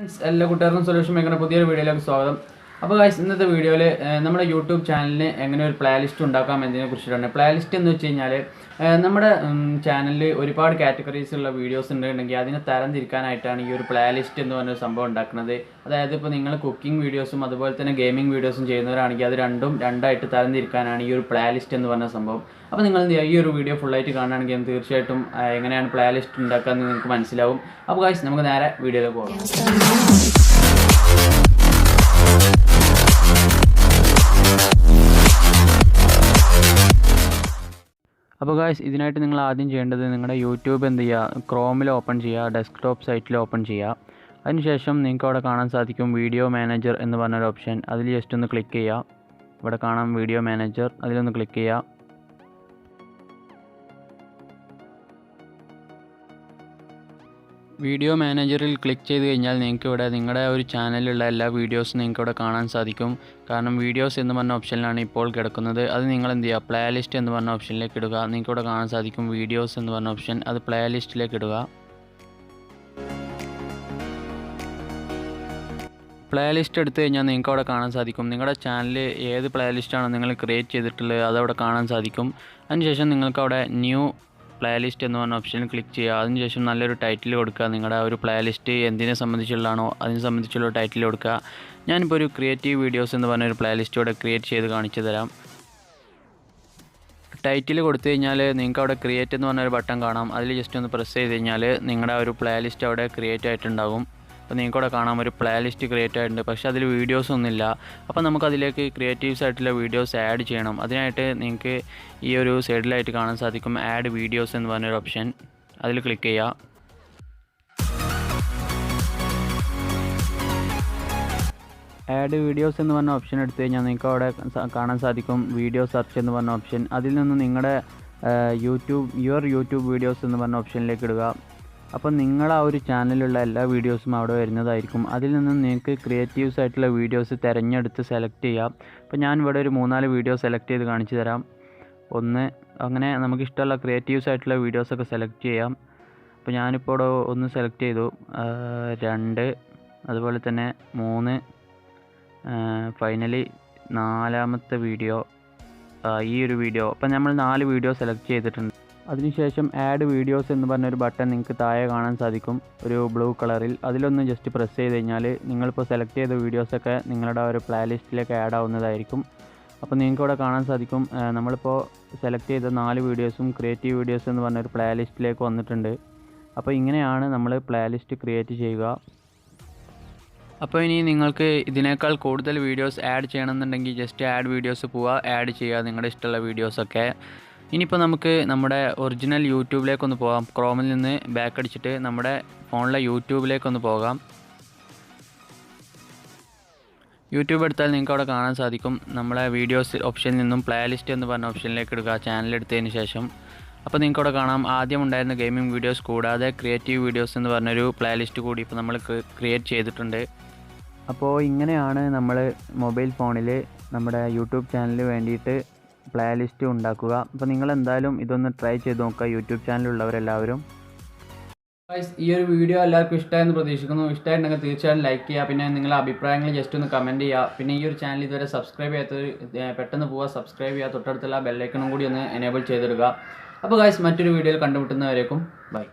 എല്ലാ കൂട്ടുകാർക്കും സൊല്യൂഷൻ മേഖല പുതിയൊരു വീഡിയോയിലേക്ക് സ്വാഗതം. അപ്പോൾ ഗൈസ്, ഇന്നത്തെ വീഡിയോയിൽ നമ്മുടെ യൂട്യൂബ് ചാനലിന് എങ്ങനെ ഒരു പ്ലേ ലിസ്റ്റ് ഉണ്ടാക്കാം എന്നതിനെ കുറിച്ചിട്ടാണ്. പ്ലേ ലിസ്റ്റ് എന്ന് വെച്ച് കഴിഞ്ഞാൽ നമ്മുടെ ചാനലിൽ ഒരുപാട് കാറ്റഗറീസ് ഉള്ള വീഡിയോസ് ഉണ്ടെങ്കിൽ അതിനെ തരംതിരിക്കാനായിട്ടാണ് ഈ ഒരു പ്ലേ ലിസ്റ്റ് എന്ന് പറഞ്ഞൊരു സംഭവം ഉണ്ടാക്കുന്നത്. അതായത് ഇപ്പോൾ നിങ്ങൾ കുക്കിംഗ് വീഡിയോസും അതുപോലെ തന്നെ ഗെയിമിംഗ് വീഡിയോസും ചെയ്യുന്നവരാണെങ്കിൽ അത് രണ്ടായിട്ട് തരംതിരിക്കാനാണ് ഈ ഒരു പ്ലേ ലിസ്റ്റ് എന്ന് പറഞ്ഞ സംഭവം. അപ്പോൾ നിങ്ങൾ ഈ ഒരു വീഡിയോ ഫുള്ളായിട്ട് കാണുകയാണെങ്കിൽ തീർച്ചയായിട്ടും എങ്ങനെയാണ് പ്ലേ ലിസ്റ്റ് ഉണ്ടാക്കുക എന്ന് നിങ്ങൾക്ക് മനസ്സിലാവും. അപ്പോൾ ഗൈസ്, നമുക്ക് നേരെ വീഡിയോയിലേക്ക് പോകാം. അപ്പോൾ ഗായ്സ്, ഇതിനായിട്ട് നിങ്ങൾ ആദ്യം ചെയ്യേണ്ടത് നിങ്ങളുടെ യൂട്യൂബ് എന്ത് ചെയ്യുക, ക്രോമിൽ ഓപ്പൺ ചെയ്യുക, ഡെസ്ക്ടോപ്പ് സൈറ്റിൽ ഓപ്പൺ ചെയ്യുക. അതിനുശേഷം നിങ്ങൾക്ക് അവിടെ കാണാൻ സാധിക്കും വീഡിയോ മാനേജർ എന്ന് പറഞ്ഞൊരു ഓപ്ഷൻ. അതിൽ ജസ്റ്റ് ഒന്ന് ക്ലിക്ക് ചെയ്യുക. ഇവിടെ കാണാം വീഡിയോ മാനേജർ, അതിലൊന്ന് ക്ലിക്ക് ചെയ്യുക. വീഡിയോ മാനേജറിൽ ക്ലിക്ക് ചെയ്ത് കഴിഞ്ഞാൽ നിങ്ങൾക്ക് ഇവിടെ നിങ്ങളുടെ ഒരു ചാനലിലുള്ള എല്ലാ വീഡിയോസും നിങ്ങൾക്ക് ഇവിടെ കാണാൻ സാധിക്കും. കാരണം വീഡിയോസ് എന്ന് പറഞ്ഞ ഓപ്ഷനിലാണ് ഇപ്പോൾ കിടക്കുന്നത്. അത് നിങ്ങൾ എന്ത് ചെയ്യുക, പ്ലേ ലിസ്റ്റ് എന്ന് പറഞ്ഞ ഓപ്ഷനിലേക്ക് ഇടുക. നിങ്ങൾക്ക് ഇവിടെ കാണാൻ സാധിക്കും വീഡിയോസ് എന്ന് പറഞ്ഞ ഓപ്ഷൻ, അത് പ്ലേ ലിസ്റ്റിലേക്ക് ഇടുക. പ്ലേ ലിസ്റ്റ് എടുത്തു കഴിഞ്ഞാൽ നിങ്ങൾക്ക് അവിടെ കാണാൻ സാധിക്കും നിങ്ങളുടെ ചാനൽ ഏത് പ്ലേ ലിസ്റ്റാണോ നിങ്ങൾ ക്രിയേറ്റ് ചെയ്തിട്ടുള്ളത് അതവിടെ കാണാൻ സാധിക്കും. അതിനുശേഷം നിങ്ങൾക്ക് അവിടെ ന്യൂ പ്ലേ ലിസ്റ്റ് എന്ന് പറഞ്ഞ ഓപ്ഷനിൽ ക്ലിക്ക് ചെയ്യുക. അതിനുശേഷം നല്ലൊരു ടൈറ്റിൽ കൊടുക്കുക. നിങ്ങളുടെ ഒരു പ്ലേ ലിസ്റ്റ് എന്തിനെ സംബന്ധിച്ചുള്ളതാണോ അതിനെ സംബന്ധിച്ചുള്ള ടൈറ്റിൽ കൊടുക്കുക. ഞാനിപ്പോൾ ഒരു ക്രിയേറ്റീവ് വീഡിയോസ് എന്ന് പറഞ്ഞൊരു പ്ലേ ലിസ്റ്റ് ഇവിടെ ക്രിയേറ്റ് ചെയ്ത് കാണിച്ചു തരാം. ടൈറ്റിൽ കൊടുത്തു കഴിഞ്ഞാൽ നിങ്ങൾക്ക് അവിടെ ക്രിയേറ്റ് എന്ന് പറഞ്ഞൊരു ബട്ടൺ കാണാം. അതിൽ ജസ്റ്റ് ഒന്ന് പ്രസ് ചെയ്ത് കഴിഞ്ഞാൽ നിങ്ങളുടെ ഒരു പ്ലേ ലിസ്റ്റ് അവിടെ ക്രിയേറ്റ് ആയിട്ടുണ്ടാകും. അപ്പോൾ നിങ്ങൾക്ക് അവിടെ കാണാം ഒരു പ്ലേ ലിസ്റ്റ് ക്രിയേറ്റ് ആയിട്ടുണ്ട്, പക്ഷേ അതിൽ വീഡിയോസ് ഒന്നുമില്ല. അപ്പോൾ നമുക്കതിലേക്ക് ക്രിയേറ്റീവ്സ് ആയിട്ടുള്ള വീഡിയോസ് ആഡ് ചെയ്യണം. അതിനായിട്ട് നിങ്ങൾക്ക് ഈ ഒരു സൈഡിലായിട്ട് കാണാൻ സാധിക്കും ആഡ് വീഡിയോസ് എന്ന് പറഞ്ഞൊരു ഓപ്ഷൻ, അതിൽ ക്ലിക്ക് ചെയ്യുക. ആഡ് വീഡിയോസ് എന്ന് പറഞ്ഞ ഓപ്ഷൻ എടുത്തു കഴിഞ്ഞാൽ നിങ്ങൾക്ക് അവിടെ കാണാൻ സാധിക്കും വീഡിയോ സെർച്ച് എന്ന് പറഞ്ഞ ഓപ്ഷൻ. അതിൽ നിന്ന് നിങ്ങളുടെ യൂട്യൂബ് വീഡിയോസ് എന്ന് പറഞ്ഞ ഓപ്ഷനിലേക്ക് ഇടുക. അപ്പോൾ നിങ്ങൾ ആ ഒരു ചാനലിലുള്ള എല്ലാ വീഡിയോസും അവിടെ വരുന്നതായിരിക്കും. അതിൽ നിന്ന് നിങ്ങൾക്ക് ക്രിയേറ്റീവ്സ് ആയിട്ടുള്ള വീഡിയോസ് തിരഞ്ഞെടുത്ത് സെലക്ട് ചെയ്യാം. അപ്പോൾ ഞാൻ ഇവിടെ ഒരു 3-4 വീഡിയോ സെലക്ട് ചെയ്ത് കാണിച്ചു തരാം. അങ്ങനെ നമുക്ക് ഇഷ്ടമുള്ള ക്രിയേറ്റീവ്സ് ആയിട്ടുള്ള വീഡിയോസൊക്കെ സെലക്ട് ചെയ്യാം. അപ്പോൾ ഞാനിപ്പോൾ ഇവിടെ ഒന്ന് സെലക്ട് ചെയ്തു, 2, അതുപോലെ തന്നെ 3, ഫൈനലി 4ാമത്തെ വീഡിയോ ഈ ഒരു വീഡിയോ. അപ്പോൾ നമ്മൾ 4 വീഡിയോ സെലക്ട് ചെയ്തിട്ടുണ്ട്. അതിനുശേഷം ആഡ് വീഡിയോസ് എന്ന് പറഞ്ഞൊരു ബട്ടൺ നിങ്ങൾക്ക് താഴെ കാണാൻ സാധിക്കും ഒരു ബ്ലൂ കളറിൽ. അതിലൊന്ന് ജസ്റ്റ് പ്രസ് ചെയ്ത് കഴിഞ്ഞാൽ നിങ്ങളിപ്പോൾ സെലക്ട് ചെയ്ത വീഡിയോസൊക്കെ നിങ്ങളുടെ ഒരു പ്ലേ ലിസ്റ്റിലേക്ക് ആഡ് ആവുന്നതായിരിക്കും. അപ്പോൾ നിങ്ങൾക്ക് ഇവിടെ കാണാൻ സാധിക്കും നമ്മളിപ്പോൾ സെലക്ട് ചെയ്ത 4 വീഡിയോസും ക്രിയേറ്റീവ് വീഡിയോസ് എന്ന് പറഞ്ഞൊരു പ്ലേ ലിസ്റ്റിലേക്ക് വന്നിട്ടുണ്ട്. അപ്പോൾ ഇങ്ങനെയാണ് നമ്മൾ പ്ലേ ലിസ്റ്റ് ക്രിയേറ്റ് ചെയ്യുക. അപ്പോൾ ഇനി നിങ്ങൾക്ക് ഇതിനേക്കാൾ കൂടുതൽ വീഡിയോസ് ആഡ് ചെയ്യണമെന്നുണ്ടെങ്കിൽ ജസ്റ്റ് ആഡ് വീഡിയോസ് പോവുക, ആഡ് ചെയ്യുക നിങ്ങളുടെ ഇഷ്ടമുള്ള വീഡിയോസൊക്കെ. ഇനിയിപ്പോൾ നമുക്ക് നമ്മുടെ ഒറിജിനൽ യൂട്യൂബിലേക്കൊന്ന് പോകാം. ക്രോമിൽ നിന്ന് ബാക്ക് അടിച്ചിട്ട് നമ്മുടെ ഫോണിലെ യൂട്യൂബിലേക്കൊന്ന് പോകാം. യൂട്യൂബ് എടുത്താൽ നിങ്ങൾക്ക് അവിടെ കാണാൻ സാധിക്കും നമ്മുടെ വീഡിയോസ് ഓപ്ഷനിൽ നിന്നും പ്ലേ ലിസ്റ്റ് എന്ന് പറഞ്ഞ ഓപ്ഷനിലേക്ക് എടുക്കുക ചാനൽ എടുത്തതിന് ശേഷം. അപ്പോൾ നിങ്ങൾക്ക് അവിടെ കാണാം ആദ്യം ഉണ്ടായിരുന്ന ഗെയിമിംഗ് വീഡിയോസ് കൂടാതെ ക്രിയേറ്റീവ് വീഡിയോസ് എന്ന് പറഞ്ഞൊരു പ്ലേ ലിസ്റ്റ് കൂടി ഇപ്പോൾ നമ്മൾ ക്രിയേറ്റ് ചെയ്തിട്ടുണ്ട്. അപ്പോൾ ഇങ്ങനെയാണ് നമ്മൾ മൊബൈൽ ഫോണിൽ നമ്മുടെ യൂട്യൂബ് ചാനലിന് വേണ്ടിയിട്ട് പ്ലേ ലിസ്റ്റ് ഉണ്ടാക്കുക. അപ്പോൾ നിങ്ങൾ എന്തായാലും ഇതൊന്ന് ട്രൈ ചെയ്ത് നോക്കുക, യൂട്യൂബ് ചാനലുള്ളവരെല്ലാവരും. ഈ ഒരു വീഡിയോ എല്ലാവർക്കും ഇഷ്ടമായെന്ന് പ്രതീക്ഷിക്കുന്നു. ഇഷ്ടമായിട്ടുണ്ടെങ്കിൽ തീർച്ചയായും ലൈക്ക് ചെയ്യുക. പിന്നെ നിങ്ങളുടെ അഭിപ്രായങ്ങൾ ജസ്റ്റ് ഒന്ന് കമൻറ്റ് ചെയ്യുക. പിന്നെ ഈ ഒരു ചാനൽ ഇതുവരെ സബ്സ്ക്രൈബ് ചെയ്യാത്തവർ പെട്ടെന്ന് പോവുക, സബ്സ്ക്രൈബ് ചെയ്യുക, തൊട്ടടുത്തുള്ള ബെല്ലൈക്കണും കൂടി ഒന്ന് എനേബിൾ ചെയ്തിടുക. അപ്പോൾ ഗൈസ്, മറ്റൊരു വീഡിയോയിൽ കണ്ടുമുട്ടുന്നവരേക്കും ബൈ.